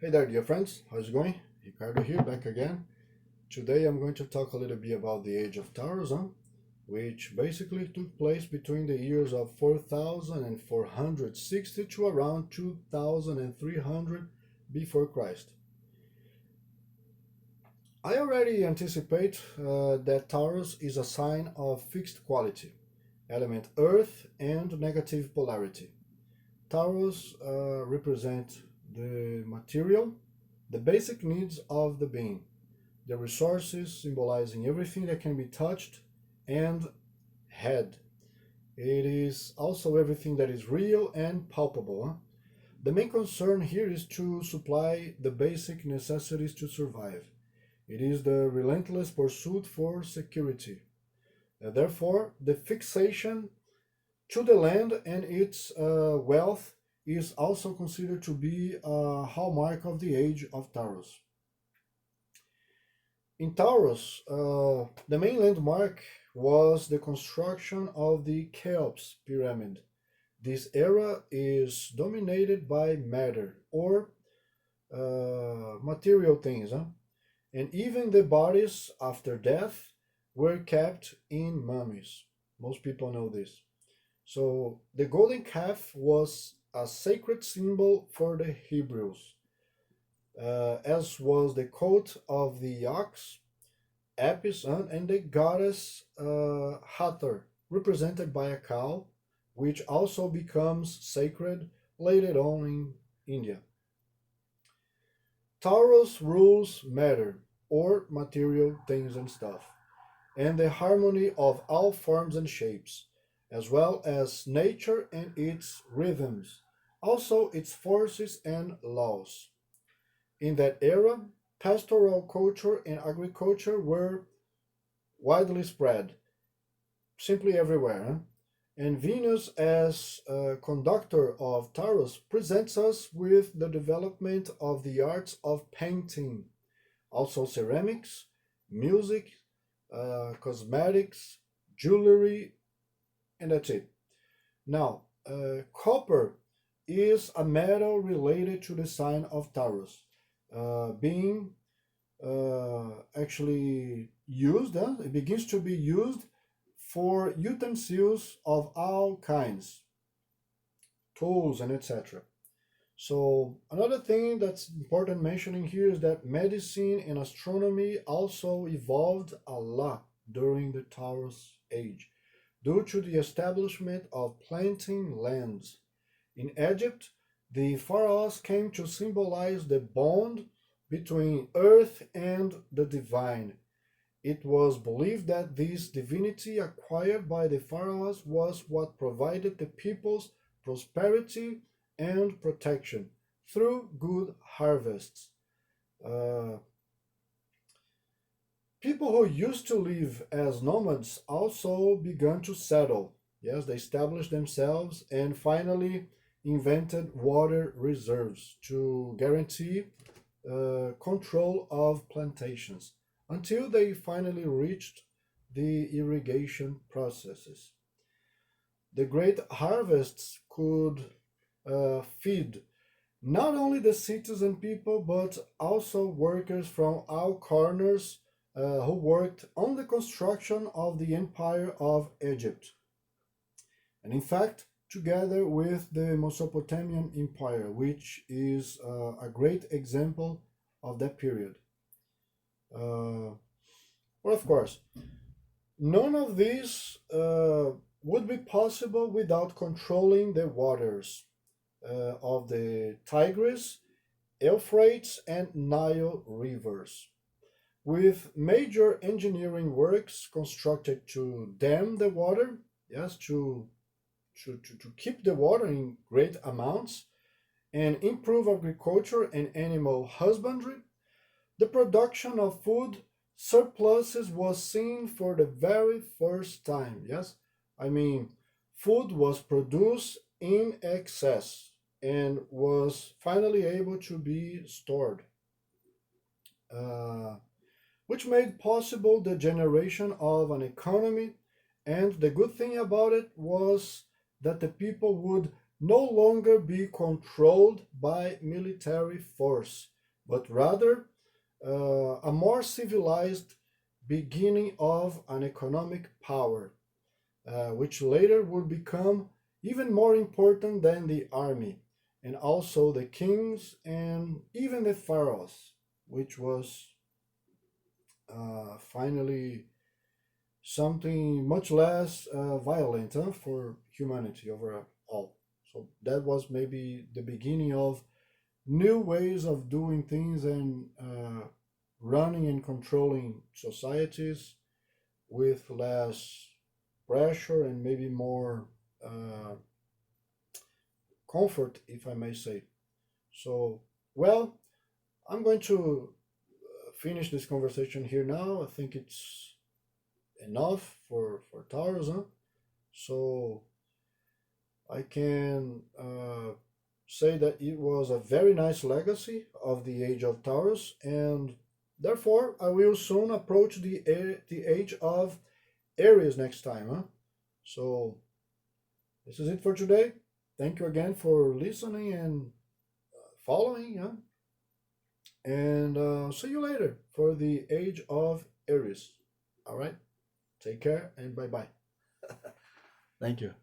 Hey there, dear friends. How's it going? Ricardo here, back again. Today I'm going to talk a little bit about the Age of Taurus, which basically took place between the years of 4460 to around 2300 before Christ. I already anticipate that Taurus is a sign of fixed quality, element Earth, and negative polarity. Taurus represent the material, the basic needs of the being, the resources symbolizing everything that can be touched, and head. It is also everything that is real and palpable. The main concern here is to supply the basic necessities to survive. It is the relentless pursuit for security. Therefore, the fixation to the land and its wealth is also considered to be a hallmark of the age of Taurus. In Taurus, the main landmark was the construction of the Cheops pyramid. This era is dominated by matter or material things, and even the bodies after death were kept in mummies. Most people know this. So the golden calf was a sacred symbol for the Hebrews, as was the coat of the ox, Apis, and the goddess Hathor, represented by a cow, which also becomes sacred later on in India. Taurus rules matter, or material things and stuff, and the harmony of all forms and shapes, as well as nature and its rhythms, also its forces and laws. In that era, pastoral culture and agriculture were widely spread, simply everywhere. And Venus, as conductor of Taurus, presents us with the development of the arts of painting, also ceramics, music, cosmetics, jewelry, and that's it. Now, copper is a metal related to the sign of Taurus, being actually used, it begins to be used for utensils of all kinds, tools, and etc. So, another thing that's important mentioning here is that medicine and astronomy also evolved a lot during the Taurus age due to the establishment of planting lands. In Egypt, the pharaohs came to symbolize the bond between earth and the divine. It was believed that this divinity acquired by the pharaohs was what provided the people's prosperity and protection through good harvests. Uh, People who used to live as nomads also began to settle. Yes, they established themselves and finally invented water reserves to guarantee control of plantations until they finally reached the irrigation processes. The great harvests could feed not only the cities and people, but also workers from all corners who worked on the construction of the Empire of Egypt. And in fact, together with the Mesopotamian Empire, which is a great example of that period. Uh, but of course, none of these would be possible without controlling the waters of the Tigris, Euphrates, and Nile rivers, with major engineering works constructed to dam the water, yes, to keep the water in great amounts and improve agriculture and animal husbandry. The production of food surpluses was seen for the very first time. Yes, I mean, food was produced in excess and was finally able to be stored, uh, which made possible the generation of an economy. And the good thing about it was that the people would no longer be controlled by military force, but rather a more civilized beginning of an economic power, which later would become even more important than the army, and also the kings and even the pharaohs, which was finally something much less violent for humanity overall. So that was maybe the beginning of new ways of doing things and running and controlling societies with less pressure and maybe more uh, comfort, if I may say. So, well, I'm going to finish this conversation here now. I think it's enough for Taurus, huh? So I can say that it was a very nice legacy of the Age of Taurus, and therefore I will soon approach the Age of Aries next time. Huh? So this is it for today. Thank you again for listening and following. Huh? And see you later for the Age of Aries. All right. Take care and bye bye. Thank you.